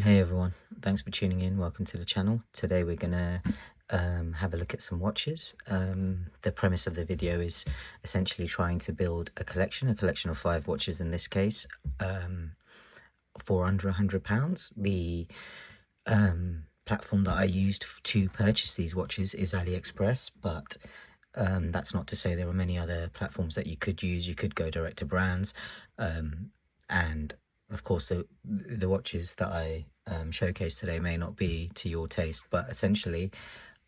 Hey everyone, thanks for tuning in. Welcome to the channel. Today we're gonna have a look at some watches. The premise of the video is essentially trying to build a collection of 5 watches in this case, for under £100. The platform that I used to purchase these watches is AliExpress, but that's not to say there are many other platforms that you could use. You could go direct to brands, and of course the watches that I showcase today may not be to your taste, but essentially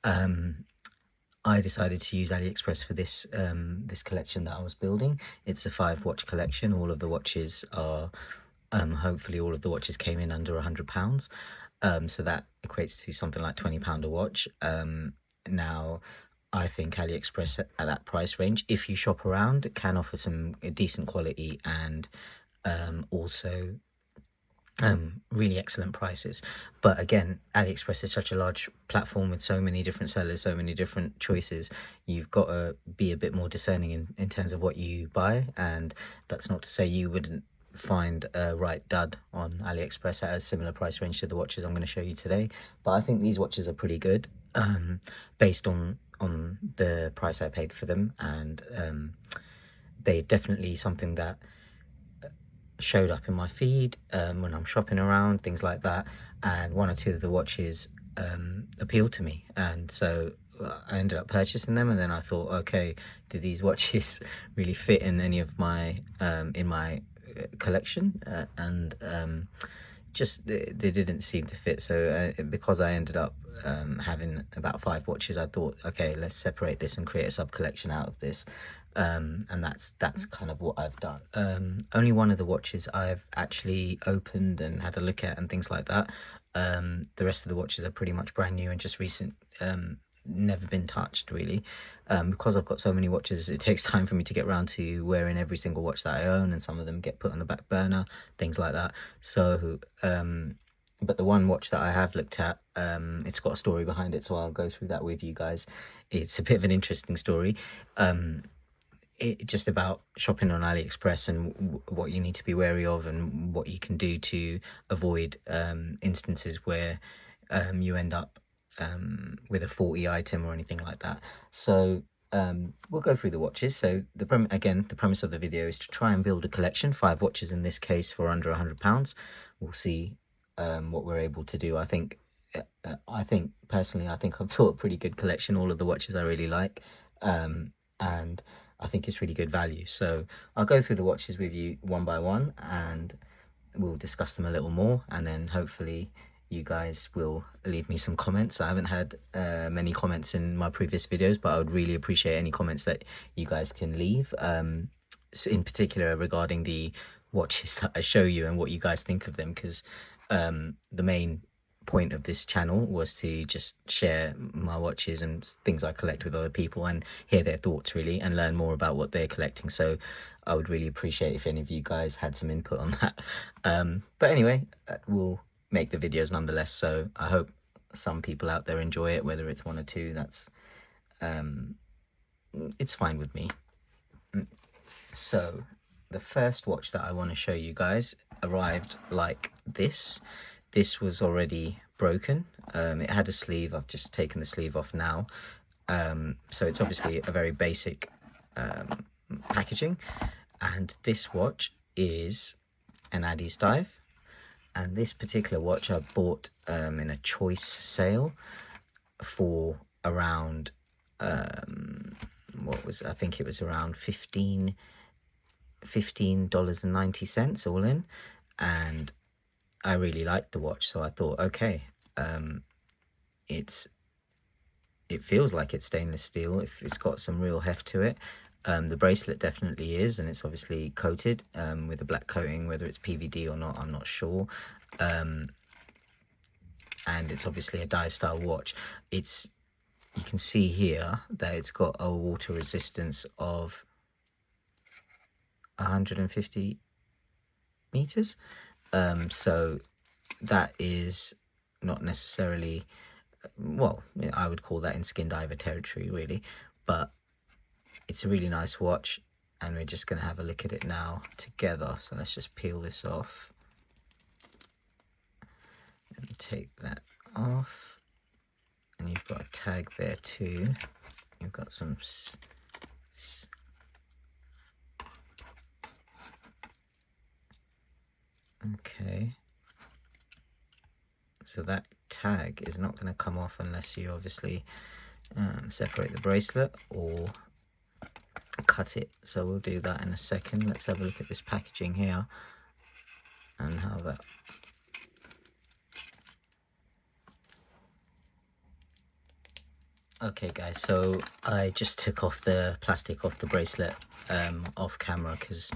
I decided to use AliExpress for this this collection that I was building. It's a 5 watch collection. All of the watches are hopefully all of the watches came in under £100. So that equates to something like £20 a watch. Now I think AliExpress at that price range, if you shop around, can offer some decent quality and also really excellent prices. But again, AliExpress is such a large platform with so many different sellers, so many different choices. You've got to be a bit more discerning in terms of what you buy, and that's not to say you wouldn't find a right dud on AliExpress at a similar price range to the watches I'm going to show you today. But I think these watches are pretty good, based on the price I paid for them, and they're definitely something that showed up in my feed when I'm shopping around, things like that, and 1 or 2 of the watches appealed to me, and so I ended up purchasing them. And then I thought, okay, do these watches really fit in any of my in my collection? And just they didn't seem to fit. So because I ended up having about 5 watches, I thought, okay, let's separate this and create a sub collection out of this. And that's kind of what I've done. Only 1 of the watches I've actually opened and had a look at and things like that. The rest of the watches are pretty much brand new and just recent, never been touched really. Because I've got so many watches, it takes time for me to get around to wearing every single watch that I own, and some of them get put on the back burner, things like that. So but the 1 watch that I have looked at, it's got a story behind it, so I'll go through that with you guys. It's a bit of an interesting story. Just about shopping on AliExpress and what you need to be wary of, and what you can do to avoid instances where you end up with a faulty item or anything like that. So we'll go through the watches. So the premise of the video is to try and build a collection, 5 watches in this case, for under £100. We'll see what we're able to do. I think personally, I think I've built a pretty good collection. All of the watches I really like, and I think it's really good value. So I'll go through the watches with you one by one, and we'll discuss them a little more, and then hopefully you guys will leave me some comments. I haven't had many comments in my previous videos, but I would really appreciate any comments that you guys can leave, so in particular regarding the watches that I show you and what you guys think of them, because the main point of this channel was to just share my watches and things I collect with other people and hear their thoughts really, and learn more about what they're collecting. So I would really appreciate if any of you guys had some input on that. But anyway, we'll make the videos nonetheless, so I hope some people out there enjoy it, whether it's 1 or 2. That's it's fine with me. So the first watch that I want to show you guys arrived like this. This was already broken. It had a sleeve. I've just taken the sleeve off now. So it's obviously a very basic packaging. And this watch is an Addy's dive. And this particular watch I bought in a choice sale for around, I think it was around $15.90 all in. And I really liked the watch, so I thought, okay, it feels like it's stainless steel. If it's got some real heft to it. The bracelet definitely is, and it's obviously coated with a black coating. Whether it's PVD or not, I'm not sure. And it's obviously a dive style watch. You can see here that it's got a water resistance of 150 meters. So that is not necessarily, well, I would call that in skin diver territory really, but it's a really nice watch, and we're just going to have a look at it now together. So let's just peel this off. take that off, and you've got a tag there too. You've got some okay, so that tag is not going to come off unless you obviously separate the bracelet or cut it. So we'll do that in a second. Let's have a look at this packaging here and how that okay guys, so I just took off the plastic off the bracelet off camera because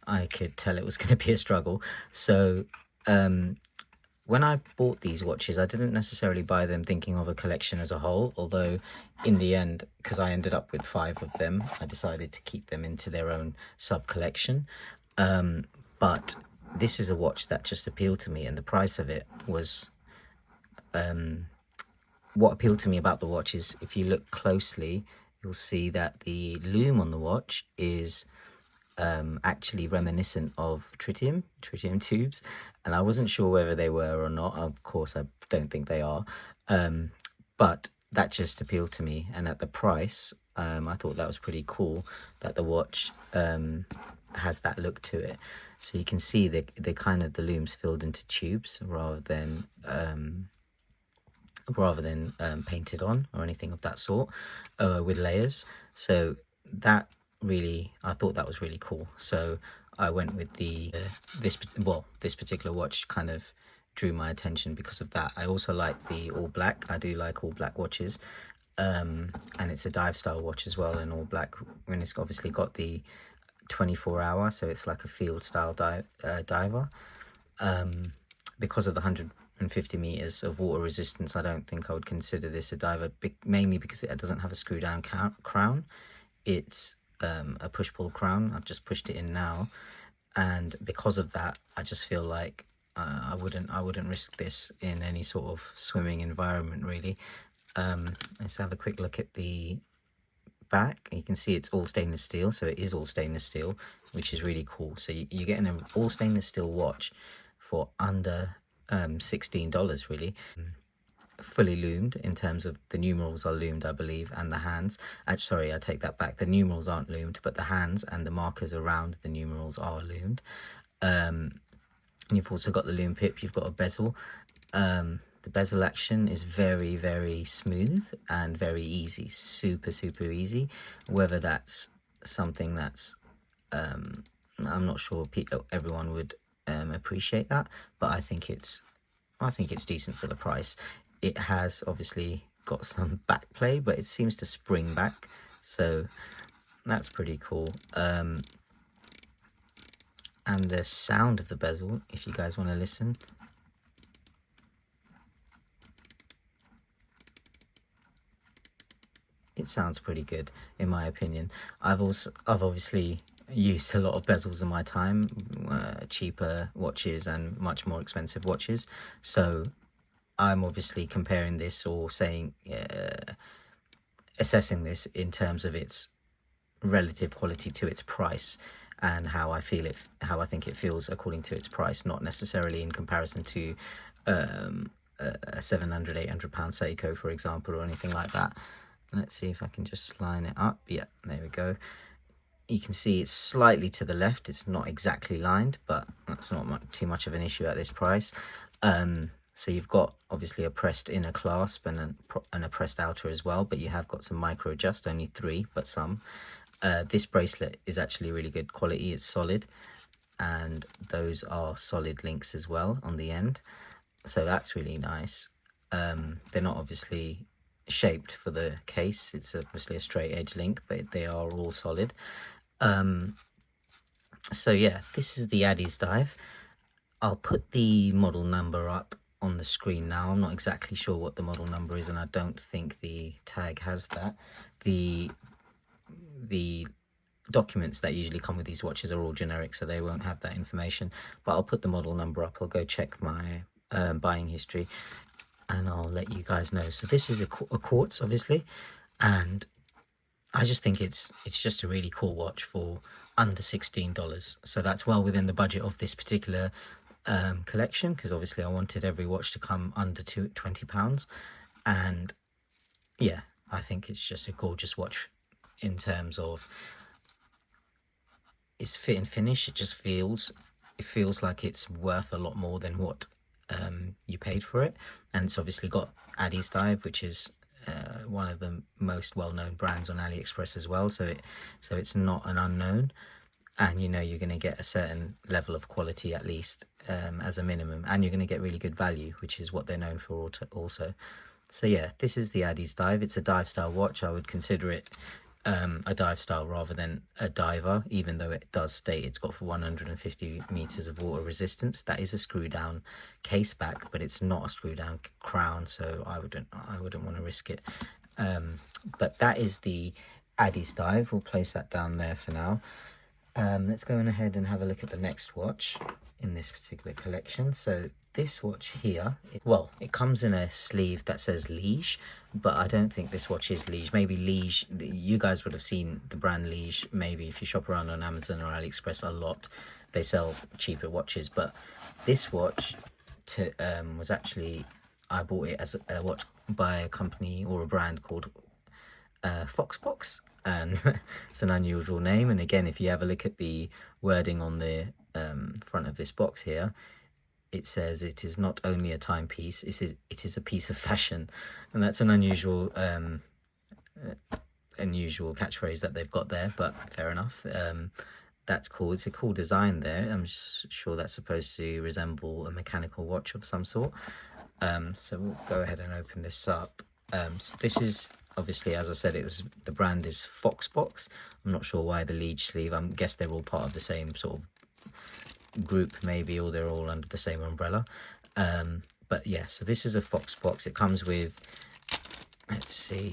I could tell it was going to be a struggle. So when I bought these watches, I didn't necessarily buy them thinking of a collection as a whole, although in the end, because I ended up with 5 of them, I decided to keep them into their own sub-collection. But this is a watch that just appealed to me, and the price of it was... what appealed to me about the watch is, if you look closely, you'll see that the lume on the watch is actually reminiscent of tritium tubes, and I wasn't sure whether they were or not. Of course I don't think they are, but that just appealed to me, and at the price I thought that was pretty cool that the watch has that look to it. So you can see the kind of the lumes filled into tubes rather than painted on or anything of that sort, with layers. So that really, I thought that was really cool. So I went with the this particular watch kind of drew my attention because of that. I also like the all black. I do like all black watches, and it's a dive style watch as well in all black, and it's obviously got the 24-hour, so it's like a field style diver. Because of the 150 meters of water resistance, I don't think I would consider this a diver, mainly because it doesn't have a screw down crown. It's a push-pull crown. I've just pushed it in now, and because of that, I just feel like I wouldn't risk this in any sort of swimming environment, really. Let's have a quick look at the back. You can see it's all stainless steel, so it is all stainless steel, which is really cool. So you're getting an all stainless steel watch for under $16, really. Fully loomed in terms of the numerals are loomed, I believe, and the hands. Sorry, I take that back. The numerals aren't loomed, but the hands and the markers around the numerals are loomed. And you've also got the loom pip. You've got a bezel. The bezel action is very, very smooth and very easy. Super, super easy. Whether that's something that's I'm not sure everyone would appreciate that, but I think it's decent for the price. It has obviously got some back play, but it seems to spring back, so that's pretty cool. And the sound of the bezel, if you guys want to listen. It sounds pretty good, in my opinion. I've obviously used a lot of bezels in my time, cheaper watches and much more expensive watches. So I'm obviously comparing this, or saying, assessing this in terms of its relative quality to its price, and how I think it feels according to its price, not necessarily in comparison to a 700, 800 pound Seiko, for example, or anything like that. Let's see if I can just line it up. Yeah, there we go. You can see it's slightly to the left. It's not exactly lined, but that's not too much of an issue at this price. So you've got obviously a pressed inner clasp and a pressed outer as well, but you have got some micro adjust, only 3, but some. This bracelet is actually really good quality. It's solid, and those are solid links as well on the end, so that's really nice. They're not obviously shaped for the case. It's obviously a straight edge link, but they are all solid. So yeah, this is the Addies dive. I'll put the model number up on the screen now. I'm not exactly sure what the model number is, and I don't think the tag has that. The documents that usually come with these watches are all generic, so they won't have that information, but I'll put the model number up. I'll go check my buying history, and I'll let you guys know. So this is a quartz, obviously, and I just think it's just a really cool watch for under $16. So that's well within the budget of this particular collection, because obviously I wanted every watch to come under £20. And yeah, I think it's just a gorgeous watch in terms of its fit and finish. It feels like it's worth a lot more than what you paid for it. And it's obviously got Addis Dive, which is one of the most well-known brands on AliExpress as well, so it's not an unknown, and you know you're going to get a certain level of quality at least, as a minimum, and you're going to get really good value, which is what they're known for also. So yeah, this is the Addis Dive. It's a dive style watch. I would consider it a dive style rather than a diver, even though it does state it's got for 150 meters of water resistance. That is a screw down case back, but it's not a screw down crown, so I wouldn't want to risk it. But that is the Addis Dive. We'll place that down there for now. Let's go on ahead and have a look at the next watch in this particular collection. So this watch here, it comes in a sleeve that says Liege, but I don't think this watch is Liege. Maybe Liege, you guys would have seen the brand Liege, maybe if you shop around on Amazon or AliExpress a lot. They sell cheaper watches, but this watch was actually, I bought it as a watch by a company or a brand called Foxbox, and it's an unusual name. And again, if you have a look at the wording on the front of this box here, it says it is not only a timepiece, it is a piece of fashion, and that's an unusual catchphrase that they've got there, but fair enough. That's cool. It's a cool design there. I'm sure that's supposed to resemble a mechanical watch of some sort. So we'll go ahead and open this up. So this is obviously, as I said, the brand is Foxbox. I'm not sure why the Liege sleeve. I guess they're all part of the same sort of group maybe, or they're all under the same umbrella. But yeah, so this is a Foxbox. It comes with, let's see,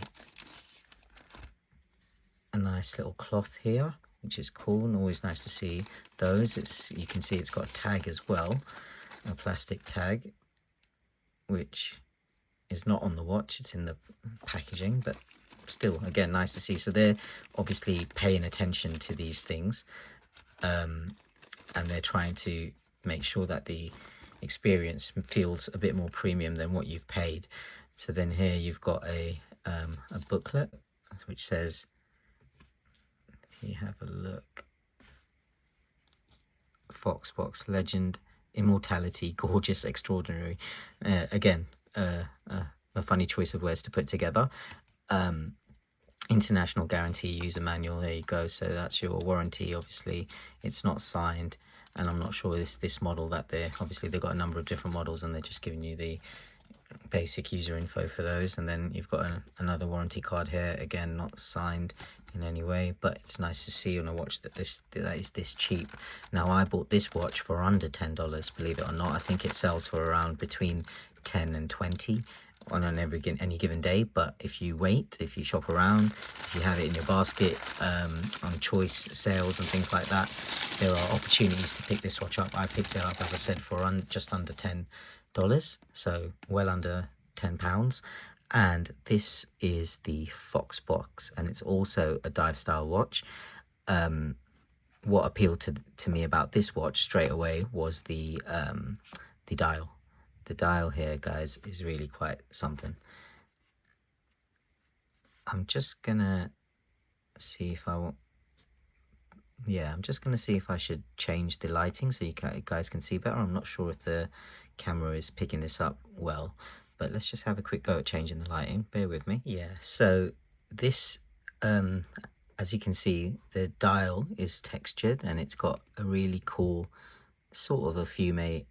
a nice little cloth here, which is cool, and always nice to see those. You can see it's got a tag as well, a plastic tag, which is not on the watch, it's in the packaging, but still, again, nice to see. So they're obviously paying attention to these things, and they're trying to make sure that the experience feels a bit more premium than what you've paid. So then here you've got a booklet which says, if you have a look, Foxbox Legend, Immortality, Gorgeous, Extraordinary. Again, a funny choice of words to put together. International guarantee user manual, there you go. So that's your warranty. Obviously it's not signed, and I'm not sure this model that they've got a number of different models, and they're just giving you the basic user info for those. And then you've got another warranty card here, again not signed in any way, but it's nice to see on a watch that is this cheap. Now I bought this watch for under $10, believe it or not. I think it sells for around between 10 and 20 on any given day, but if you shop around, if you have it in your basket, on choice sales and things like that, there are opportunities to pick this watch up. I picked it up, as I said, for just under $10, so well under £10. And this is the Foxbox, and it's also a dive style watch. What appealed to me about this watch straight away was the dial. The dial here, guys, is really quite something. I'm just gonna see if I'm just gonna see if I should change the lighting so you guys can see better. I'm not sure if the camera is picking this up well, but let's just have a quick go at changing the lighting. Bear with me. Yeah, so this, as you can see, the dial is textured, and it's got a really cool sort of a fume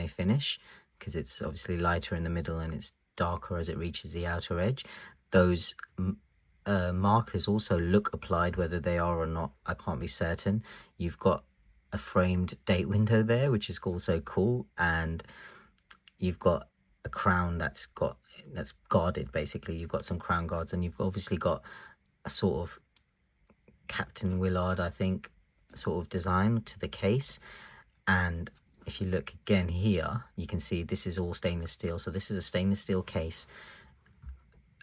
finish, because it's obviously lighter in the middle and it's darker as it reaches the outer edge. Those markers also look applied, whether they are or not, I can't be certain. You've got a framed date window there, which is also cool, and you've got a crown that's guarded. Basically, you've got some crown guards, and you've obviously got a sort of Captain Willard, I think, sort of design to the case. And if you look again here, you can see this is all stainless steel. So this is a stainless steel case,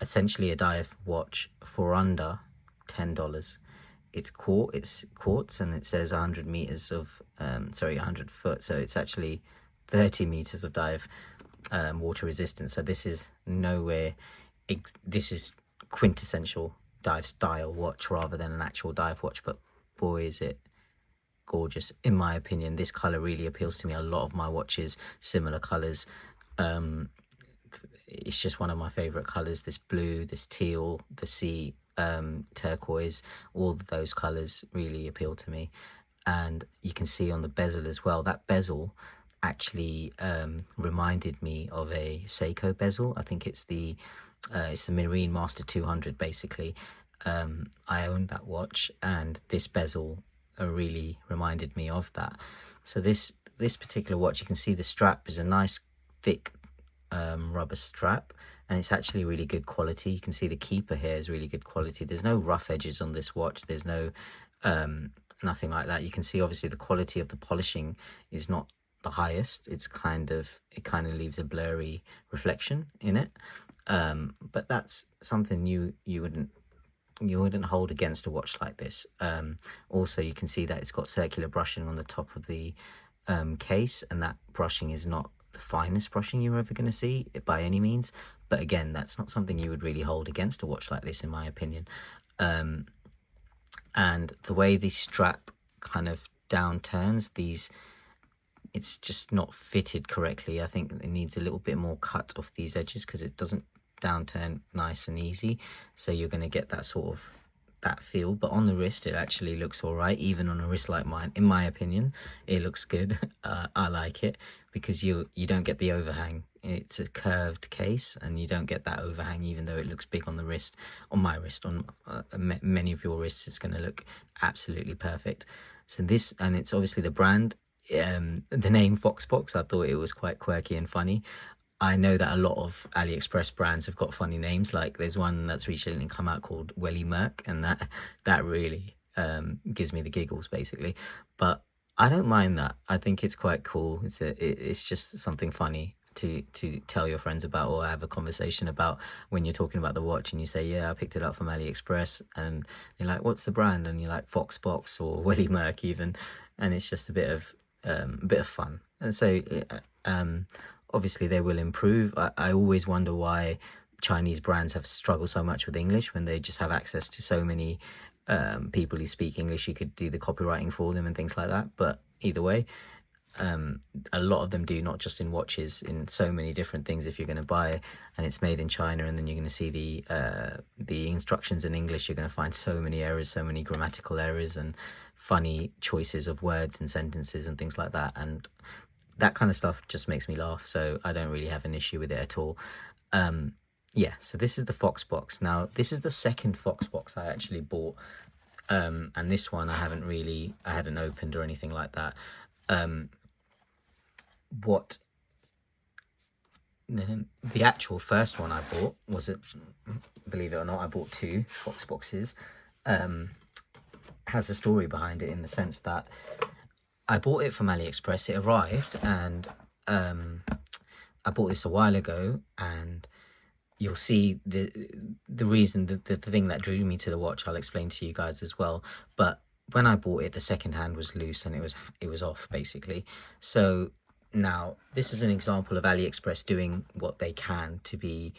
essentially a dive watch for under $10. it's quartz, and it says 100 meters of 100 foot, so it's actually 30 meters of dive water resistance. So this is nowhere, this is quintessential dive style watch rather than an actual dive watch, but boy is it gorgeous. In my opinion, this color really appeals to me. A lot of my watches, similar colors. It's just one of my favorite colors. This blue, this teal, the sea turquoise, all of those colors really appeal to me. And you can see on the bezel as well, that bezel actually reminded me of a Seiko bezel. I think it's the Marine Master 200 basically. I own that watch, and this bezel really reminded me of that. So this particular watch, you can see the strap is a nice thick rubber strap, and it's actually really good quality. You can see the keeper here is really good quality. There's no rough edges on this watch. There's no nothing like that. You can see obviously the quality of the polishing is not the highest. It kind of leaves a blurry reflection in it, but that's something you wouldn't hold against a watch like this. Also, you can see that it's got circular brushing on the top of the case, and that brushing is not the finest brushing you're ever going to see by any means, but again, that's not something you would really hold against a watch like this, in my opinion. And the way the strap kind of down turns, it's just not fitted correctly. I think it needs a little bit more cut off these edges, because it doesn't downturn nice and easy, so you're going to get that sort of that feel. But on the wrist it actually looks all right, even on a wrist like mine. In my opinion, it looks good. I like it because you don't get the overhang. It's a curved case and you don't get that overhang, even though it looks big on the wrist. On my wrist, on many of your wrists, it's going to look absolutely perfect. So this, and it's obviously the brand, the name Foxbox, I thought it was quite quirky and funny. I know that a lot of AliExpress brands have got funny names. Like there's one that's recently come out called Welly Merc, and that really gives me the giggles basically. But I don't mind that. I think it's quite cool. It's just something funny to tell your friends about, or have a conversation about when you're talking about the watch and you say, yeah, I picked it up from AliExpress, and they're like, what's the brand? And you're like, Foxbox or Welly Merc even, and it's just a bit of fun. And so obviously they will improve. I always wonder why Chinese brands have struggled so much with English when they just have access to so many people who speak English. You could do the copywriting for them and things like that. But either way, a lot of them do, not just in watches, in so many different things. If you're going to buy and it's made in China, and then you're going to see the instructions in English, you're going to find so many errors, so many grammatical errors and funny choices of words and sentences and things like that. And that kind of stuff just makes me laugh, so I don't really have an issue with it at all. Yeah, so this is the Foxbox. Now, this is the second Foxbox I actually bought, and this one I hadn't opened or anything like that. What the actual first one I bought was, believe it or not, I bought two Foxboxes. Has a story behind it, in the sense that I bought it from AliExpress. It arrived, and I bought this a while ago, and you'll see the reason, the thing that drew me to the watch, I'll explain to you guys as well. But when I bought it, the second hand was loose and it was off basically. So now this is an example of AliExpress doing what they can to be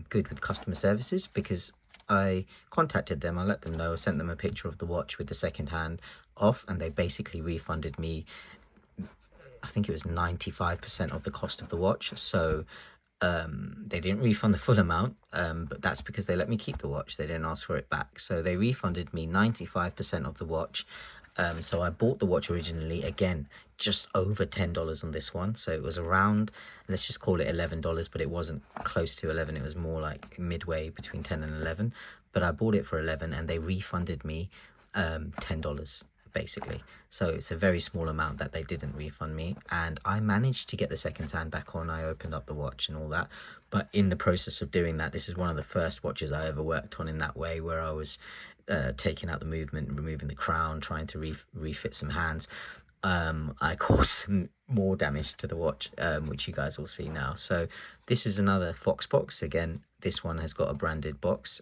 good with customer services, because I contacted them, I let them know, sent them a picture of the watch with the second hand off, and they basically refunded me, I think it was 95% of the cost of the watch. So they didn't refund the full amount, but that's because they let me keep the watch. They didn't ask for it back, so they refunded me 95% of the watch. So I bought the watch originally, again, just over $10 on this one. So it was around, let's just call it $11, but it wasn't close to 11. It was more like midway between 10 and 11. But I bought it for 11, and they refunded me $10 basically. So it's a very small amount that they didn't refund me, and I managed to get the second hand back on. I opened up the watch and all that, but in the process of doing that, this is one of the first watches I ever worked on in that way, where I was taking out the movement, removing the crown, trying to refit some hands. I caused some more damage to the watch, which you guys will see now. So this is another Foxbox. Again, this one has got a branded box.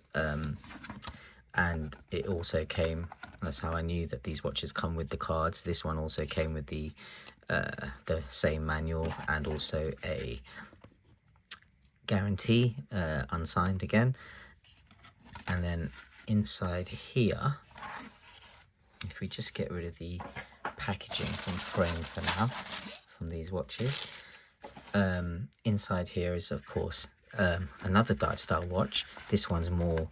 and it also came, that's how I knew that these watches come with the cards. This one also came with the same manual and also a guarantee, unsigned again. And then inside here, if we just get rid of the packaging from frame for now, from these watches, inside here is of course another dive style watch. This one's more,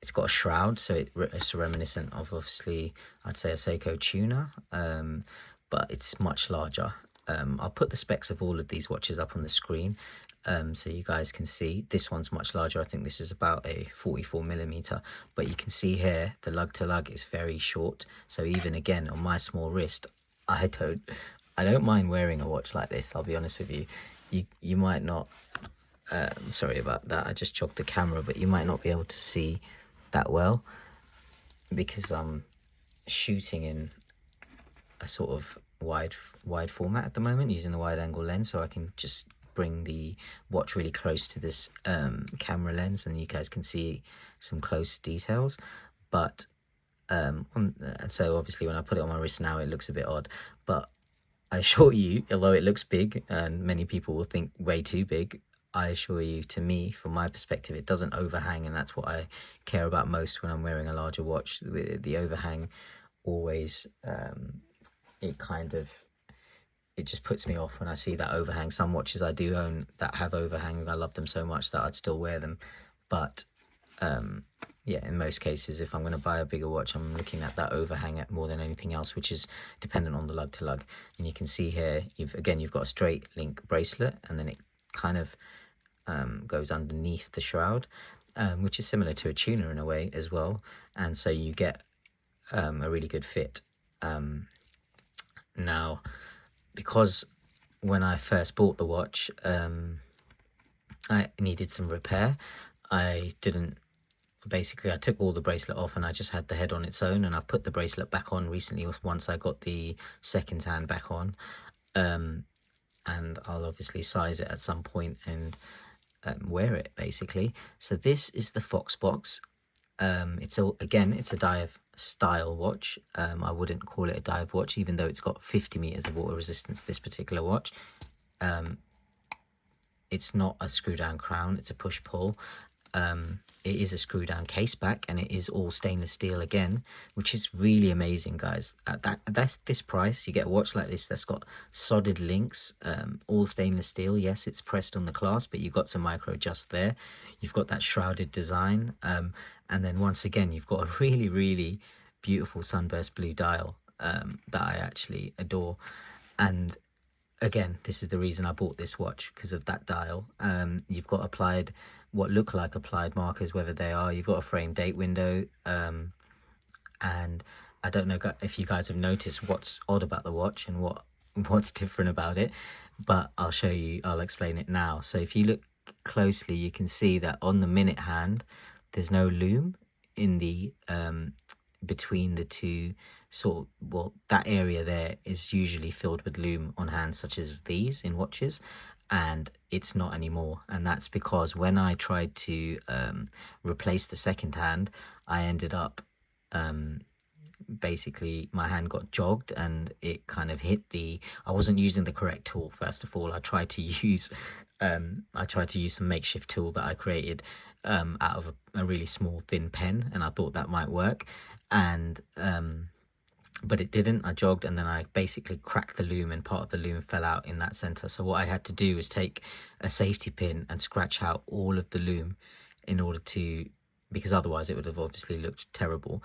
it's got a shroud, so it's reminiscent of, obviously, I'd say a Seiko tuner, but it's much larger. I'll put the specs of all of these watches up on the screen, so you guys can see. This one's much larger. I think this is about a 44mm, but you can see here the lug to lug is very short. So even again on my small wrist, I don't mind wearing a watch like this. I'll be honest with you. You might not. Sorry about that. I just jogged the camera, but you might not be able to see that well because I'm shooting in a sort of wide format at the moment using a wide angle lens, so I can just bring the watch really close to this camera lens and you guys can see some close details. But so obviously when I put it on my wrist now it looks a bit odd, but I assure you, although it looks big and many people will think way too big, I assure you, to me, from my perspective, it doesn't overhang, and that's what I care about most when I'm wearing a larger watch. The overhang always, it just puts me off when I see that overhang. Some watches I do own that have overhang, I love them so much that I'd still wear them. But yeah, in most cases, if I'm going to buy a bigger watch, I'm looking at that overhang at more than anything else, which is dependent on the lug to lug. And you can see here, you've got a straight link bracelet, and then it kind of goes underneath the shroud, which is similar to a tuner in a way as well, and so you get a really good fit. Now, because when I first bought the watch, I needed some repair. I took all the bracelet off and I just had the head on its own, and I've put the bracelet back on recently once I got the second hand back on, and I'll obviously size it at some point and wear it basically. So this is the Fox box. It's a dive style watch. I wouldn't call it a dive watch, even though it's got 50 meters of water resistance, this particular watch. It's not a screw down crown, it's a push pull. It is a screw down case back, and it is all stainless steel again, which is really amazing, guys. That's this price, you get a watch like this that's got solid links, all stainless steel. Yes, it's pressed on the clasp, but you've got some micro adjust there. You've got that shrouded design, and then once again you've got a really, really beautiful sunburst blue dial that I actually adore. And again, this is the reason I bought this watch, because of that dial. You've got what look like applied markers, whether they are. You've got a frame date window, and I don't know if you guys have noticed what's odd about the watch and what's different about it, but I'll explain it now. So if you look closely, you can see that on the minute hand there's no loom in the between the two that area there is usually filled with loom on hands such as these in watches, and it's not anymore. And that's because when I tried to replace the second hand, I ended up basically my hand got jogged and it kind of hit I wasn't using the correct tool. First of all, I tried to use some makeshift tool that I created out of a really small thin pen, and I thought that might work, and but it didn't. I jogged, and then I basically cracked the loom, and part of the loom fell out in that center. So what I had to do was take a safety pin and scratch out all of the loom in order to, because otherwise it would have obviously looked terrible.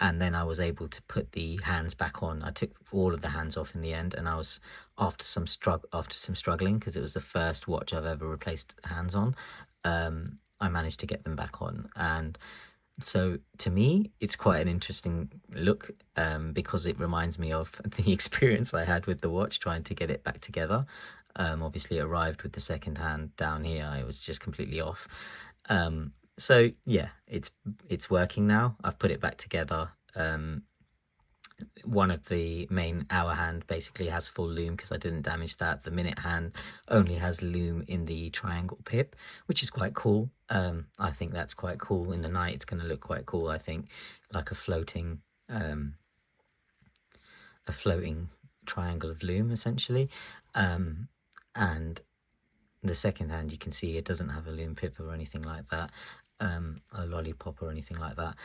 And then I was able to put the hands back on. I took all of the hands off in the end, and I was after some struggling, because it was the first watch I've ever replaced hands on, I managed to get them back on. And so to me, it's quite an interesting look, because it reminds me of the experience I had with the watch trying to get it back together. Obviously it arrived with the second hand down here. It was just completely off. So yeah, it's working now. I've put it back together. one of the main hour hand basically has full loom because I didn't damage that. The minute hand only has loom in the triangle pip, which is quite cool. I think that's quite cool. In the night it's going to look quite cool, I think, like a floating triangle of loom essentially. And the second hand, you can see it doesn't have a loom pip or anything like that, a lollipop or anything like that,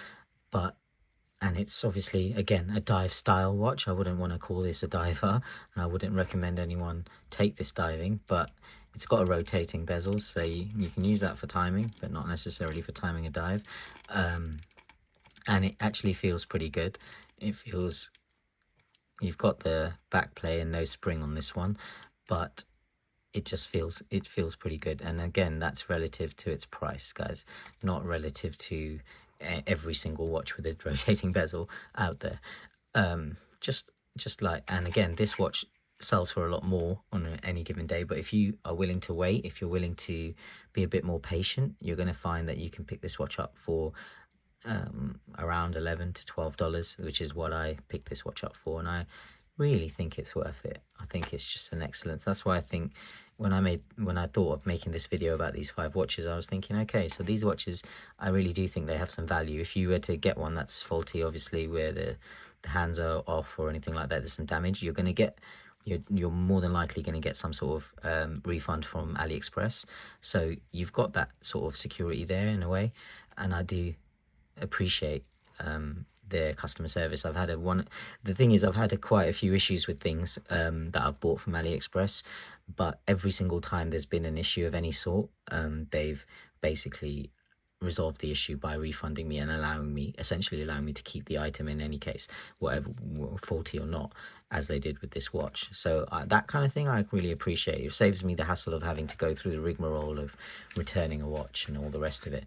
and it's obviously, again, a dive style watch. I wouldn't want to call this a diver, and I wouldn't recommend anyone take this diving, but it's got a rotating bezel, so you can use that for timing, but not necessarily for timing a dive. And it actually feels pretty good. It feels, you've got the back play and no spring on this one, but it feels pretty good. And again, that's relative to its price, guys, not relative to every single watch with a rotating bezel out there. Just like, and again, this watch sells for a lot more on any given day, but if you are willing to wait, if you're willing to be a bit more patient, you're going to find that you can pick this watch up for around $11 to $12, which is what I picked this watch up for, and I really think it's worth it. I think it's just an excellence. That's why I think when I thought of making this video about these 5 watches, I was thinking, okay, so these watches, I really do think they have some value. If you were to get one that's faulty, obviously where the hands are off or anything like that, there's some damage, you're going to get, you're more than likely going to get some sort of refund from AliExpress. So you've got that sort of security there in a way, and I do appreciate their customer service. The thing is, I've had quite a few issues with things that I've bought from AliExpress, but every single time there's been an issue of any sort, they've basically resolved the issue by refunding me and essentially allowing me to keep the item in any case, whatever, faulty or not, as they did with this watch. So that kind of thing I really appreciate. It saves me the hassle of having to go through the rigmarole of returning a watch and all the rest of it.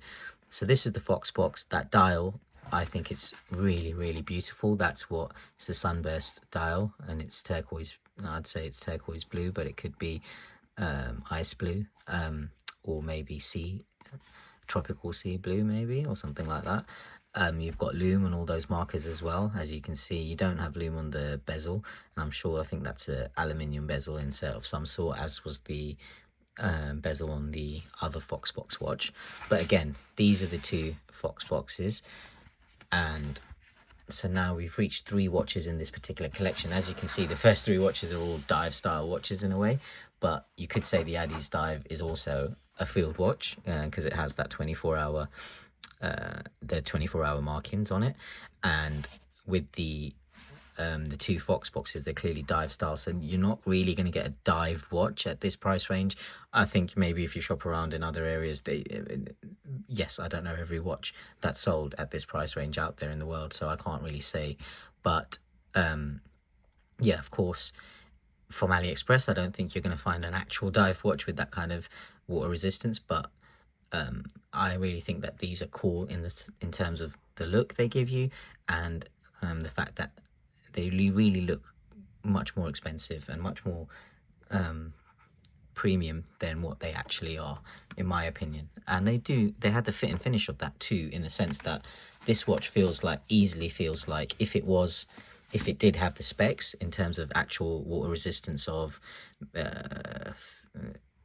So this is the Fox box. That dial, I think it's really, really beautiful. It's the sunburst dial, and it's turquoise. I'd say it's turquoise blue, but it could be ice blue, or maybe tropical sea blue maybe, or something like that. You've got loom on all those markers as well. As you can see, you don't have loom on the bezel, and I think that's an aluminium bezel insert of some sort, as was the bezel on the other Fox box watch. But again, these are the 2 Fox boxes, and so now we've reached 3 watches in this particular collection. As you can see, the first 3 watches are all dive style watches in a way, but you could say the Addies dive is also a field watch because it has that 24-hour markings on it, and with the 2 Fox boxes, they're clearly dive style, so you're not really going to get a dive watch at this price range. I think maybe if you shop around in other areas, yes, I don't know every watch that's sold at this price range out there in the world, so I can't really say, but yeah, of course, from AliExpress, I don't think you're going to find an actual dive watch with that kind of water resistance, but I really think that these are cool in terms of the look they give you, and the fact that they really look much more expensive and much more premium than what they actually are, in my opinion. And they had the fit and finish of that too, in a sense that this watch easily feels like if it did have the specs in terms of actual water resistance of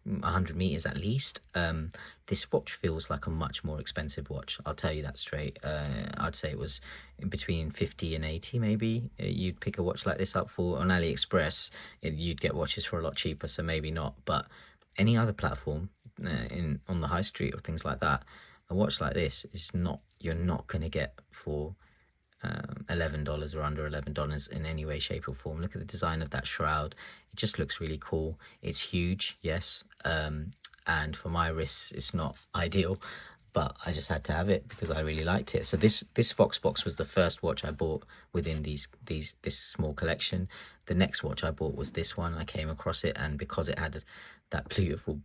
100 meters at least, this watch feels like a much more expensive watch, I'll tell you that straight. I'd say it was in between 50 and 80 maybe. You'd pick a watch like this up for on AliExpress, you'd get watches for a lot cheaper, so maybe not, but any other platform on the high street or things like that, a watch like this you're not going to get for $11 or under $11 in any way, shape or form. Look at the design of that shroud. It just looks really cool. It's huge, yes, and for my wrists it's not ideal, but I just had to have it because I really liked it. So this Fox box was the first watch I bought within this small collection. The next watch I bought was this one. I came across it, and because it had that beautiful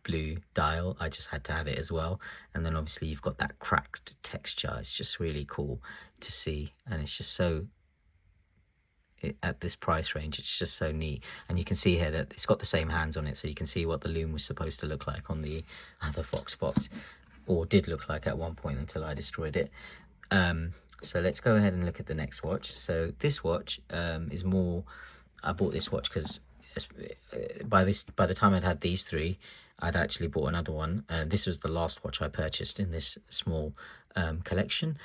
blue dial, I just had to have it as well. And then obviously you've got that cracked texture. It's just really cool to see, and it's just so, at this price range, it's just so neat. And you can see here that it's got the same hands on it, so you can see what the loom was supposed to look like on the other Fox box, or did look like at one point until I destroyed it. So let's go ahead and look at the next watch. So this watch is more, I bought this watch because by the time I'd had these three, I'd actually bought another one. This was the last watch I purchased in this small collection.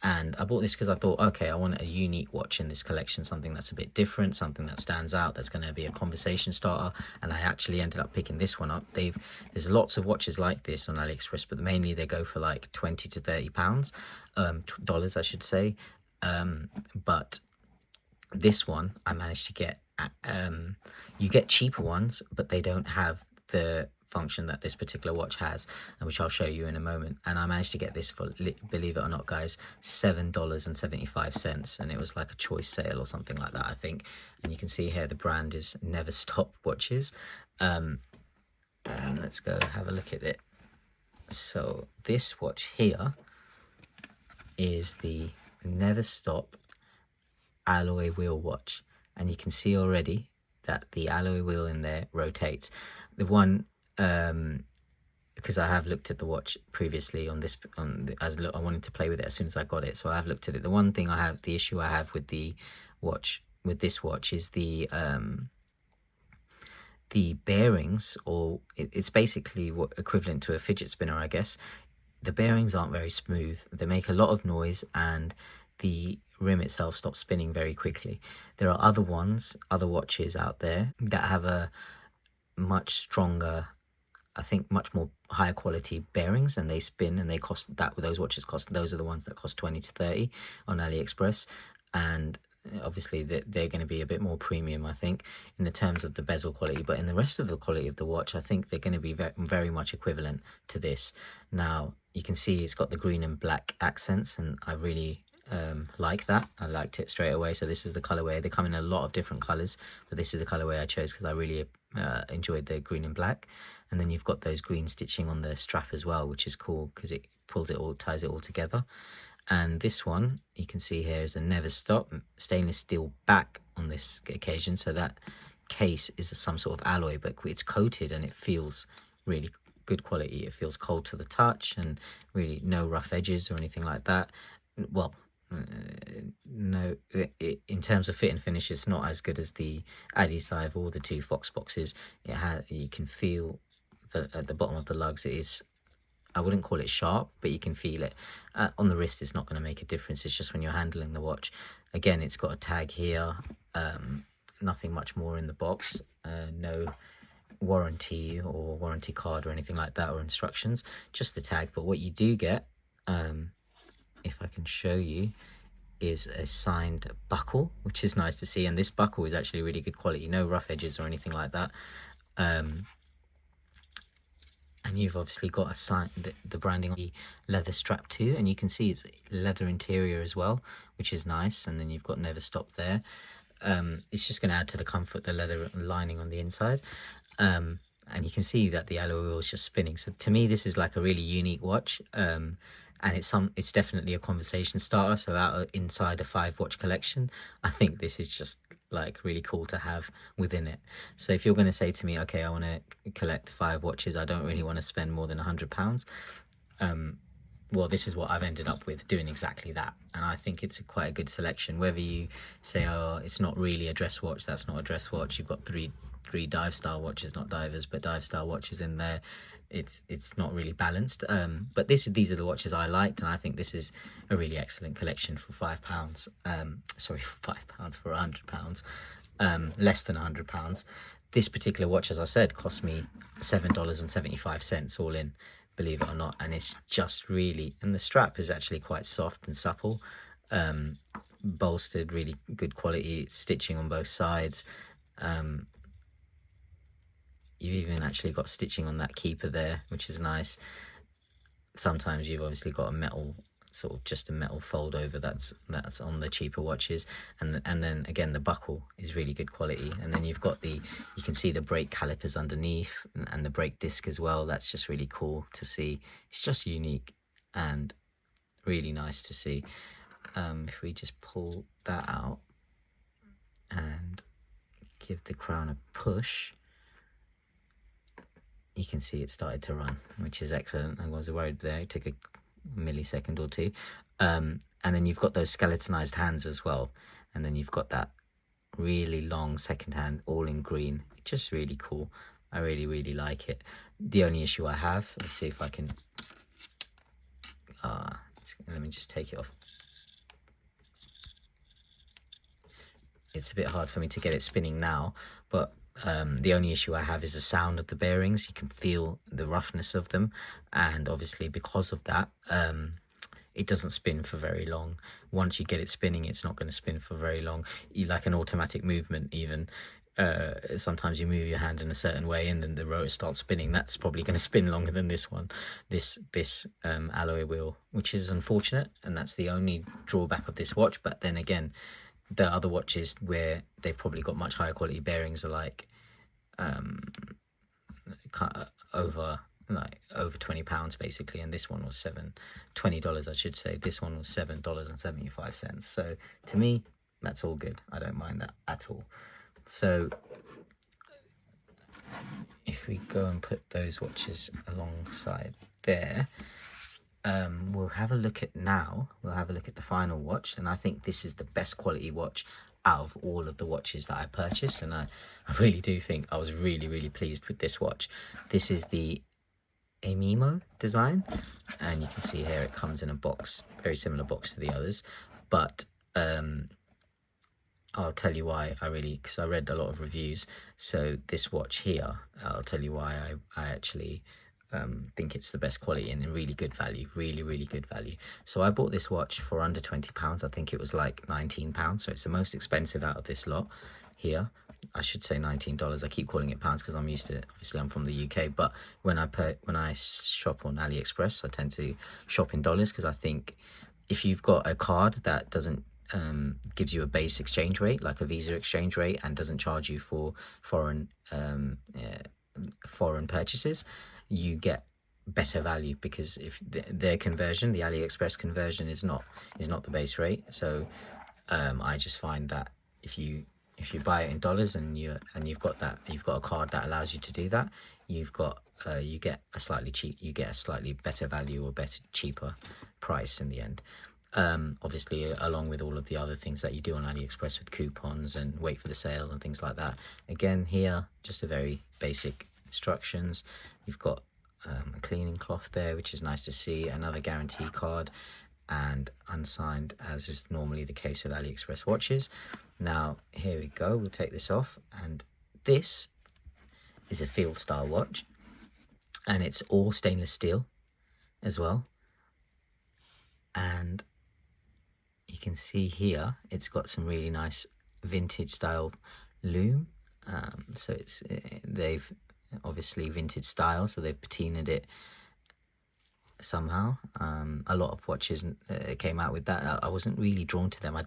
And I bought this because I thought, okay, I want a unique watch in this collection, something that's a bit different, something that stands out, that's going to be a conversation starter. And I actually ended up picking this one up. There's lots of watches like this on AliExpress, but mainly they go for like 20 to 30 pounds, dollars, I should say. But this one I managed to get. You get cheaper ones, but they don't have the function that this particular watch has, and which I'll show you in a moment. And I managed to get this for, believe it or not guys, $7.75, and it was like a choice sale or something like that, I think. And you can see here the brand is Never Stop watches. And let's go have a look at it. So this watch here is the Never Stop alloy wheel watch, and you can see already that the alloy wheel in there rotates. The one, because I have looked at the watch previously on this, I wanted to play with it as soon as I got it, so I have looked at it. The one thing the issue I have with the watch, with this watch, is the bearings, or it's basically what equivalent to a fidget spinner, I guess. The bearings aren't very smooth. They make a lot of noise, and the rim itself stops spinning very quickly. There are other watches out there that have a much stronger, I think much more higher quality bearings, and they spin, and they cost that. Those watches cost, those are the ones that cost 20 to 30 on AliExpress, and obviously they're going to be a bit more premium, I think, in the terms of the bezel quality. But in the rest of the quality of the watch, I think they're going to be very much equivalent to this. Now you can see it's got the green and black accents, and I really like that. I liked it straight away. So this is the colorway. They come in a lot of different colors, but this is the colorway I chose because I really enjoyed the green and black. And then you've got those green stitching on the strap as well, which is cool because it ties it all together. And this one you can see here is a Never Stop stainless steel back on this occasion, so that case is some sort of alloy, but it's coated and it feels really good quality. It feels cold to the touch, and really no rough edges or anything like that. Well, no, in terms of fit and finish, it's not as good as the Addies Dive or the two Fox boxes. You can feel at the bottom of the lugs, it is, I wouldn't call it sharp, but you can feel it. On the wrist, it's not going to make a difference. It's just when you're handling the watch. Again, it's got a tag here, nothing much more in the box, no warranty or warranty card or anything like that, or instructions, just the tag. But what you do get, if I can show you, is a signed buckle, which is nice to see. And this buckle is actually really good quality, no rough edges or anything like that. And you've obviously got a sign, the branding on the leather strap too, and you can see it's leather interior as well, which is nice. And then you've got Never Stop there. It's just going to add to the comfort, the leather lining on the inside. And you can see that the alloy wheel is just spinning. So to me, this is like a really unique watch. And it's definitely a conversation starter. So inside a 5-watch collection, I think this is just like really cool to have within it. So if you're going to say to me, okay, I want to collect 5 watches, I don't really want to spend more than £100, well, this is what I've ended up with, doing exactly that. And I think it's quite a good selection. Whether you say, oh, it's not really a dress watch, that's not a dress watch, you've got three dive style watches, not divers, but dive style watches in there, it's not really balanced. But these are the watches I liked, and I think this is a really excellent collection for £5. Sorry, for £5, for £100, less than £100. This particular watch, as I said, cost me $7.75 all in, believe it or not. And it's just really, and the strap is actually quite soft and supple, bolstered, really good quality stitching on both sides. You've even actually got stitching on that keeper there, which is nice. Sometimes you've obviously got a metal, sort of just a metal fold over that's on the cheaper watches. And then again, the buckle is really good quality. And then you've got you can see the brake calipers underneath, and the brake disc as well. That's just really cool to see. It's just unique and really nice to see. If we just pull that out and give the crown a push, you can see it started to run, which is excellent. I was worried there, it took a millisecond or two. And then you've got those skeletonized hands as well, and then you've got that really long second hand all in green. It's just really cool. I really like it. The only issue I have, let's see if I can let me just take it off. It's a bit hard for me to get it spinning now, but the only issue I have is the sound of the bearings. You can feel the roughness of them, and obviously because of that, it doesn't spin for very long. Once you get it spinning, it's not going to spin for very long. Like an automatic movement even, sometimes you move your hand in a certain way and then the rotor starts spinning. That's probably going to spin longer than this one, this alloy wheel, which is unfortunate, and that's the only drawback of this watch. But then again, the other watches where they've probably got much higher quality bearings are like over £20 basically, and this one was $20 I should say. This one was $7.75. So to me, that's all good. I don't mind that at all. So if we go and put those watches alongside there, we'll have a look at the final watch, and I think this is the best quality watch out of all of the watches that I purchased, and I really do think I was really pleased with this watch. This is the Amimo design, and you can see here it comes in a box, very similar box to the others, but I'll tell you why because I read a lot of reviews. So this watch here, I'll tell you why I actually think it's the best quality and really good value, really good value. So I bought this watch for under £20. I think it was like £19, so it's the most expensive out of this lot here. I should say $19. I keep calling it pounds because I'm used to it. Obviously I'm from the UK, but when I shop on AliExpress, I tend to shop in dollars, because I think if you've got a card that doesn't gives you a base exchange rate like a Visa exchange rate and doesn't charge you for foreign purchases, you get better value, because if their conversion, the AliExpress conversion, is not the base rate. So I just find that if you buy it in dollars and you've got a card that allows you to do that, you get a slightly better value or cheaper price in the end. Obviously along with all of the other things that you do on AliExpress with coupons and wait for the sale and things like that. Again, here just a very basic instructions. You've got a cleaning cloth there, which is nice to see, another guarantee card, and unsigned, as is normally the case with AliExpress watches. Now here we go, we'll take this off, and this is a field style watch, and it's all stainless steel as well. And you can see here it's got some really nice vintage style loom. So they've obviously vintage style, so they've patinaed it somehow. A lot of watches came out with that. I wasn't really drawn to them. I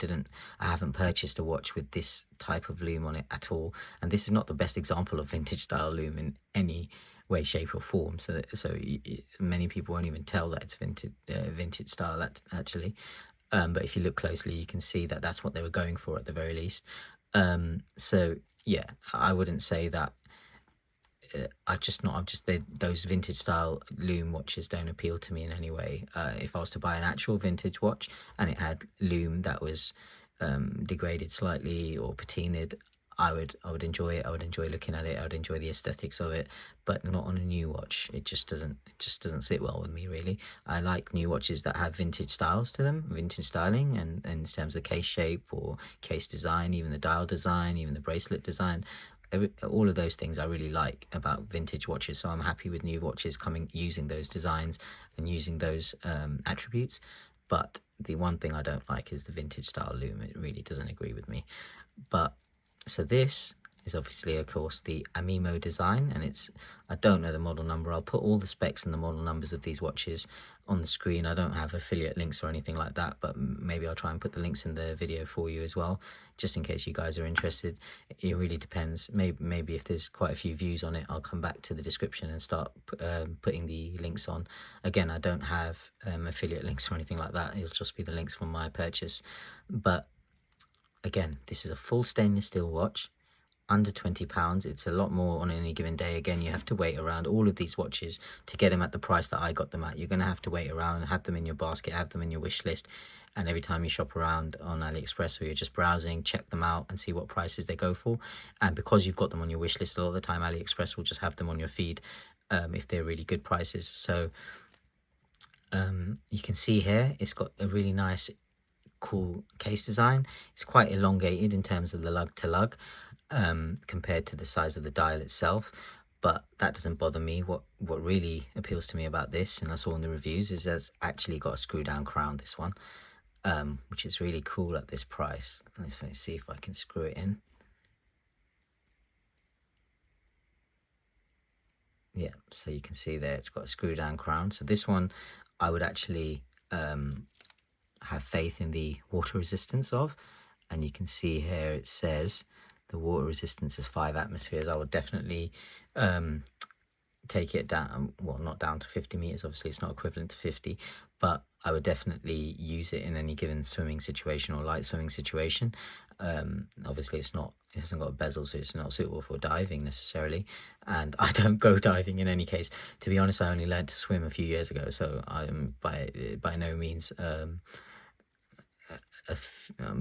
haven't purchased a watch with this type of loom on it at all, and this is not the best example of vintage style loom in any way, shape or form. So many people won't even tell that it's vintage style actually. But if you look closely, you can see that that's what they were going for at the very least. So yeah, I wouldn't say that. Those vintage style loom watches don't appeal to me in any way. If I was to buy an actual vintage watch and it had loom that was degraded slightly or patinaed, I would enjoy it. I would enjoy looking at it. I would enjoy the aesthetics of it, but not on a new watch. It just doesn't sit well with me, really. I like new watches that have vintage styles to them, vintage styling, and in terms of case shape or case design, even the dial design, even the bracelet design. All of those things I really like about vintage watches, so I'm happy with new watches using those designs and using those attributes. But the one thing I don't like is the vintage style loom. It really doesn't agree with me. But so this is obviously, of course, the Amimo design, and I don't know the model number. I'll put all the specs and the model numbers of these watches on the screen. I don't have affiliate links or anything like that, but maybe I'll try and put the links in the video for you as well, just in case you guys are interested. It really depends. Maybe if there's quite a few views on it, I'll come back to the description and start putting the links on. Again, I don't have affiliate links or anything like that. It'll just be the links from my purchase. But again, this is a full stainless steel watch. under £20. It's a lot more on any given day. Again, you have to wait around. All of these watches, to get them at the price that I got them at, you're going to have to wait around, have them in your basket, have them in your wish list, and every time you shop around on AliExpress or you're just browsing, check them out and see what prices they go for. And because you've got them on your wish list, a lot of the time AliExpress will just have them on your feed if they're really good prices. So you can see here it's got a really nice cool case design. It's quite elongated in terms of the lug to lug compared to the size of the dial itself, but that doesn't bother me. What really appeals to me about this, and I saw in the reviews, is it's actually got a screw down crown, this one, which is really cool at this price. Let's see if I can screw it in. Yeah, so you can see there it's got a screw down crown. So this one I would actually have faith in the water resistance of, and you can see here it says the water resistance is 5 atmospheres. I would definitely take it down, well, not down to 50 meters, obviously it's not equivalent to 50, but I would definitely use it in any given swimming situation or light swimming situation. Obviously it hasn't got a bezel, so it's not suitable for diving necessarily, and I don't go diving in any case. To be honest, I only learned to swim a few years ago, so I'm by no means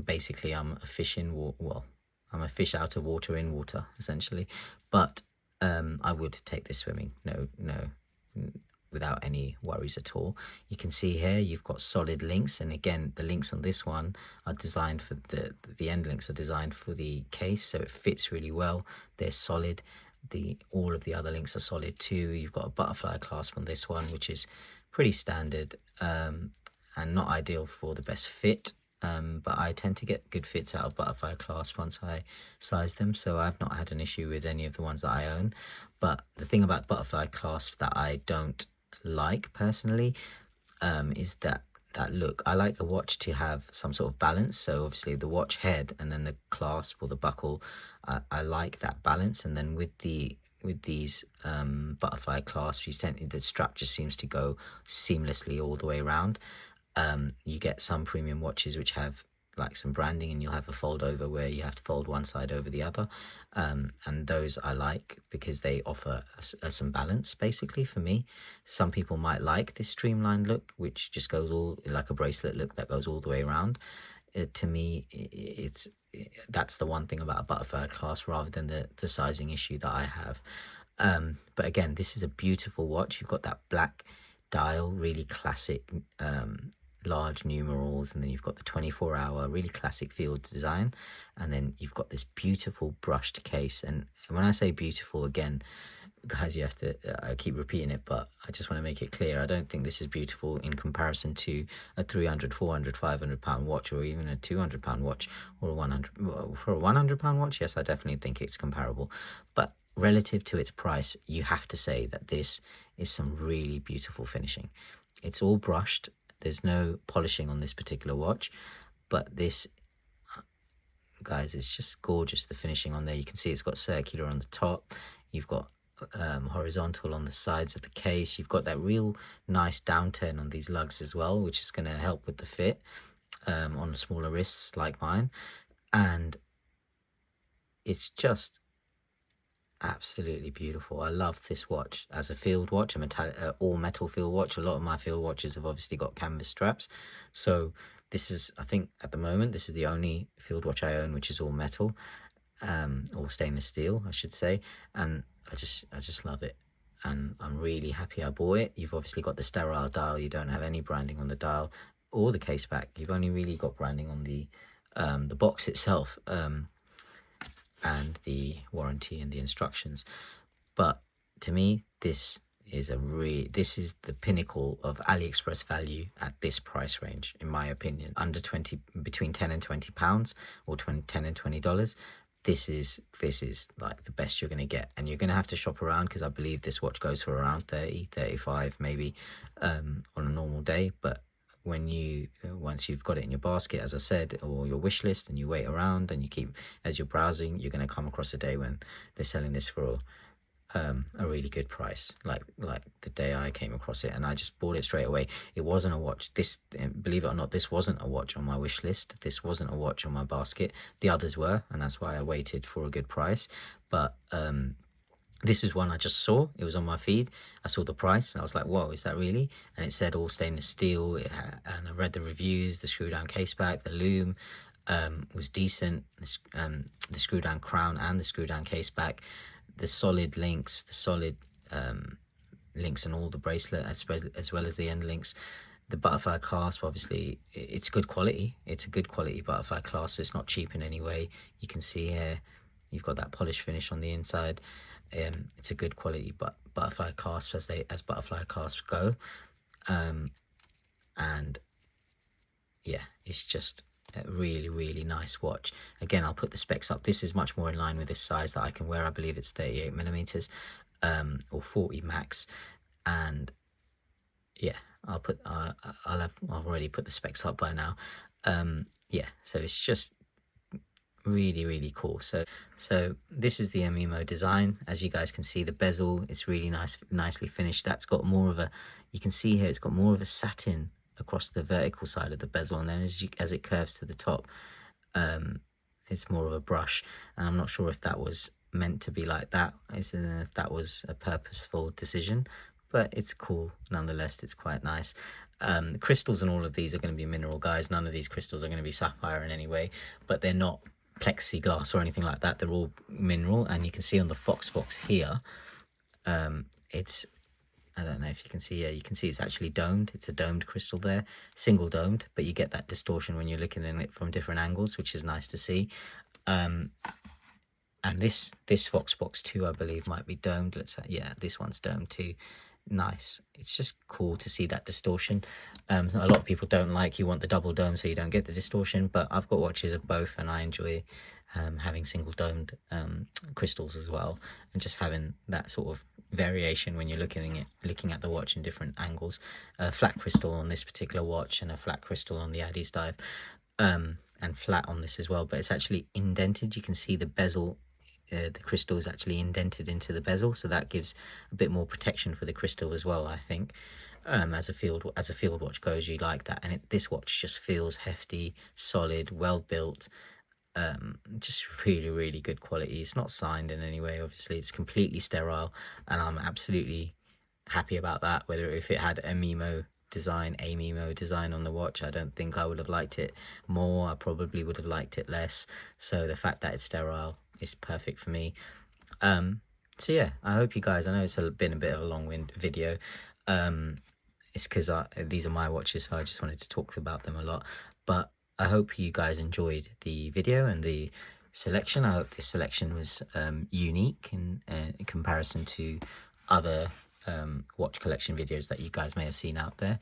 basically I'm a fish in water. Well, I'm a fish out of water in water essentially, but I would take this swimming, no, without any worries at all. You can see here you've got solid links, and again the links on this one are designed for the end links are designed for the case, so it fits really well. They're solid. All of the other links are solid too. You've got a butterfly clasp on this one, which is pretty standard and not ideal for the best fit. But I tend to get good fits out of butterfly clasp once I size them, so I've not had an issue with any of the ones that I own. But the thing about butterfly clasp that I don't like personally is that look. I like a watch to have some sort of balance, so obviously the watch head and then the clasp or the buckle, I like that balance. And then with these butterfly clasps, the strap just seems to go seamlessly all the way around. You get some premium watches which have like some branding, and you'll have a fold over where you have to fold one side over the other, and those I like because they offer some balance basically for me. Some people might like this streamlined look, which just goes all like a bracelet look that goes all the way around. To me, that's the one thing about a butterfly clasp rather than the sizing issue that I have. But again, this is a beautiful watch. You've got that black dial, really classic large numerals, and then you've got the 24-hour really classic field design, and then you've got this beautiful brushed case. And when I say beautiful, again guys, you have to I keep repeating it, but I just want to make it clear, I don't think this is beautiful in comparison to a 300, 400, 500 pound watch, or even a 200 pound watch, or a 100. For a 100 pound watch, yes, I definitely think it's comparable, but relative to its price, you have to say that this is some really beautiful finishing. It's all brushed. There's no polishing on this particular watch, but this, guys, it's just gorgeous, the finishing on there. You can see it's got circular on the top. You've got horizontal on the sides of the case. You've got that real nice downturn on these lugs as well, which is going to help with the fit on smaller wrists like mine. And it's just absolutely beautiful. I love this watch as a field watch, a all metal field watch. A lot of my field watches have obviously got canvas straps, so this is, I think at the moment, this is the only field watch I own which is all metal, or stainless steel I should say, and I just love it, and I'm really happy I bought it. You've obviously got the sterile dial. You don't have any branding on the dial or the case back. You've only really got branding on the box itself, and the warranty and the instructions. But to me, this is the pinnacle of AliExpress value at this price range, in my opinion. Under 20, between 10 and 20 pounds, or 10 and $20. This is like the best you're going to get, and you're going to have to shop around, because I believe this watch goes for around 30, 35 maybe on a normal day. But once you've got it in your basket, as I said, or your wish list, and you wait around and you keep, as you're browsing, you're going to come across a day when they're selling this for a really good price, like the day I came across it, and I just bought it straight away. It wasn't a watch, this, believe it or not, this wasn't a watch on my wish list, this wasn't a watch on my basket. The others were, and that's why I waited for a good price. But this is one I just saw. It was on my feed. I saw the price and I was like, whoa, is that really? And it said all stainless steel. And I read the reviews, the screw down case back, the loom was decent. The screw down crown and the screw down case back, the solid links, links and all the bracelet, as well as the end links. The butterfly clasp, obviously, it's good quality. It's a good quality butterfly clasp. It's not cheap in any way. You can see here, you've got that polished finish on the inside. It's a good quality butterfly clasp as butterfly clasps go. And yeah, it's just a really, really nice watch. Again, I'll put the specs up. This is much more in line with this size that I can wear. I believe it's 38 millimeters, or 40 max. And yeah, I've already put the specs up by now. Yeah, so it's just really, really cool. So this is the MIMO design. As you guys can see, the bezel is really nicely finished. That's got more of a, you can see here, it's got more of a satin across the vertical side of the bezel, and then as it curves to the top, it's more of a brush. And I'm not sure if that was meant to be like that, if that was a purposeful decision, but it's cool nonetheless. It's quite nice. The crystals and all of these are going to be mineral, guys. None of these crystals are going to be sapphire in any way, but they're not plexiglass or anything like that. They're all mineral. And you can see on the Fox box here, it's, I don't know if you can see, yeah, you can see it's actually domed. It's a domed crystal there, single domed, but you get that distortion when you're looking at it from different angles, which is nice to see. And this Fox box too, I believe, might be domed. Let's say, yeah, this one's domed too. Nice. It's just cool to see that distortion. A lot of people don't like, you want the double dome so you don't get the distortion, but I've got watches of both and I enjoy having single domed crystals as well, and just having that sort of variation when you're looking at the watch in different angles. A flat crystal on this particular watch and a flat crystal on the Addies dive, and flat on this as well, but it's actually indented. You can see the bezel, the crystal is actually indented into the bezel, so that gives a bit more protection for the crystal as well, I think. As a field watch goes, you like that. And this watch just feels hefty, solid, well built, just really, really good quality. It's not signed in any way, obviously. It's completely sterile, and I'm absolutely happy about that. Whether if it had a MIMO design on the watch, I don't think I would have liked it more. I probably would have liked it less. So the fact that it's sterile is perfect for me. So yeah, I hope you guys, I know it's been a bit of a long video. It's because these are my watches, so I just wanted to talk about them a lot. But I hope you guys enjoyed the video and the selection. I hope this selection was unique in comparison to other watch collection videos that you guys may have seen out there.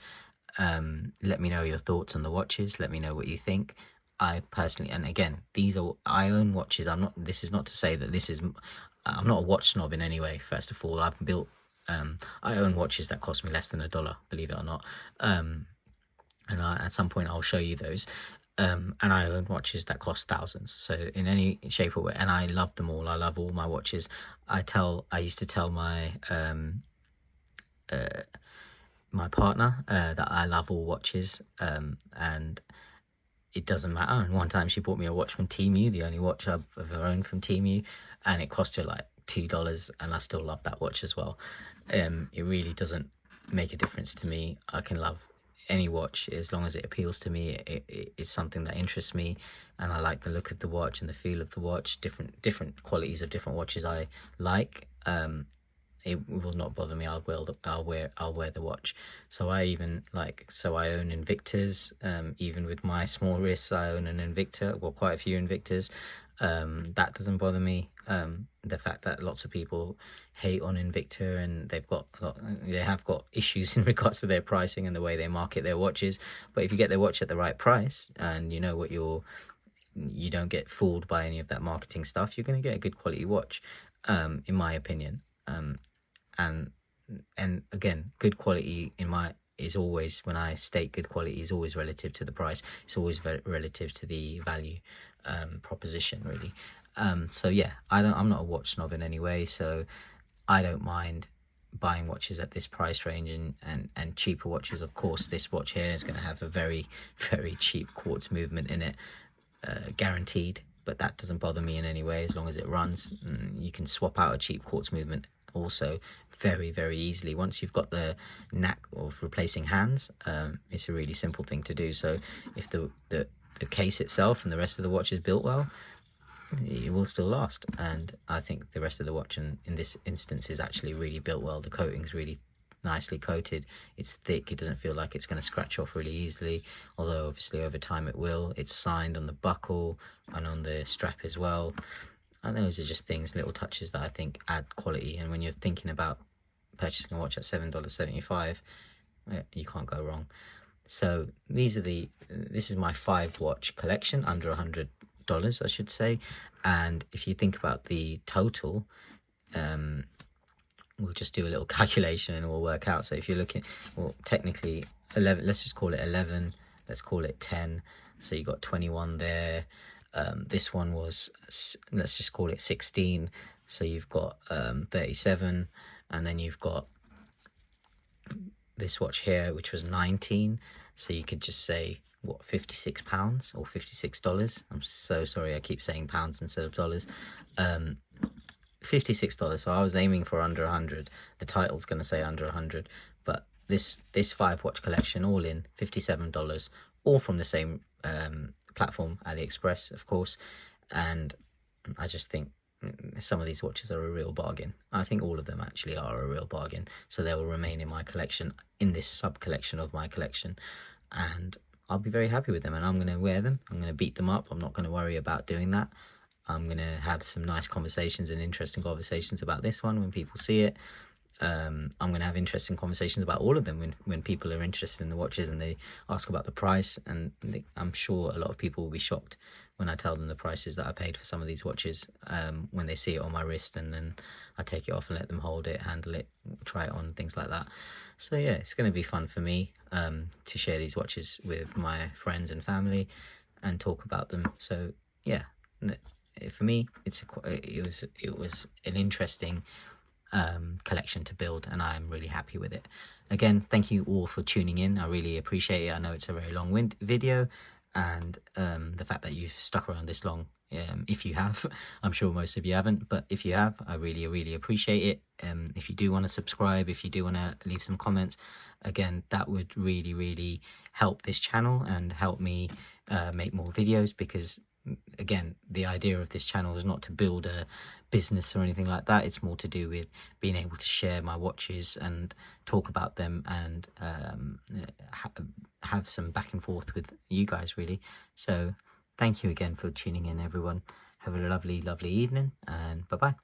Let me know your thoughts on the watches. Let me know what you think. I personally, and again, I own watches. This is not to say that I'm not a watch snob in any way. First of all, I own watches that cost me less than $1, believe it or not. And at some point I'll show you those. And I own watches that cost thousands. So in any shape or way, and I love them all. I love all my watches. I used to tell my my partner that I love all watches, and it doesn't matter. And one time she bought me a watch from Temu, the only watch I've ever owned from Temu, and it cost her like $2, and I still love that watch as well. It really doesn't make a difference to me. I can love any watch as long as it appeals to me. It's something that interests me, and I like the look of the watch and the feel of the watch. Different qualities of different watches I like. It will not bother me. I'll wear the watch. So I own Invictas. Even with my small wrists, I own an Invicta. Well, quite a few Invictas. That doesn't bother me. The fact that lots of people hate on Invicta, and they have got issues in regards to their pricing and the way they market their watches. But if you get their watch at the right price, and you know what you don't get fooled by any of that marketing stuff, you're going to get a good quality watch, in my opinion. And again, good quality is always, when I state good quality, is always relative to the price. It's always relative to the value proposition, really. So yeah, I'm not a watch snob in any way. So I don't mind buying watches at this price range and cheaper watches. Of course, this watch here is going to have a very, very cheap quartz movement in it, guaranteed, but that doesn't bother me in any way as long as it runs. You can swap out a cheap quartz movement also very, very easily. Once you've got the knack of replacing hands, it's a really simple thing to do. So if the case itself and the rest of the watch is built well, it will still last. And I think the rest of the watch in this instance is actually really built well. The coating's really nicely coated, it's thick, it doesn't feel like it's going to scratch off really easily, although obviously over time it will. It's signed on the buckle and on the strap as well, and those are just things, little touches that I think add quality. And when you're thinking about purchasing a watch at $7.75, you can't go wrong. So this is my 5 watch collection, under $100 I should say. And if you think about the total, we'll just do a little calculation and it will work out. So if you're looking, well, technically 11, let's just call it 11, let's call it 10, so you got 21 there. This one was, let's just call it 16, so you've got 37, and then you've got this watch here which was 19, so you could just say what, £56 or $56. I'm so sorry, I keep saying pounds instead of dollars. $56. So I was aiming for under 100. The title's going to say under 100, but this 5 watch collection, all in $57, all from the same platform, AliExpress, of course. And I just think some of these watches are a real bargain. I think all of them actually are a real bargain. So they will remain in my collection, in this sub collection of my collection, and I'll be very happy with them. And I'm going to wear them. I'm going to beat them up. I'm not going to worry about doing that. I'm going to have some nice conversations and interesting conversations about this one when people see it. I'm going to have interesting conversations about all of them when people are interested in the watches and they ask about the price. And I'm sure a lot of people will be shocked when I tell them the prices that I paid for some of these watches, when they see it on my wrist, and then I take it off and let them hold it, handle it, try it on, things like that. So yeah, it's going to be fun for me to share these watches with my friends and family and talk about them. So yeah, for me, it was an interesting collection to build, and I'm really happy with it. Again, thank you all for tuning in. I really appreciate it. I know it's a very long video, and the fact that you've stuck around this long, if you have, I'm sure most of you haven't, but if you have, I really appreciate it. If you do want to subscribe, if you do want to leave some comments, again, that would really help this channel and help me make more videos, because again, the idea of this channel is not to build a business or anything like that. It's more to do with being able to share my watches and talk about them, and have some back and forth with you guys, really. So thank you again for tuning in, everyone. Have a lovely evening, and bye bye.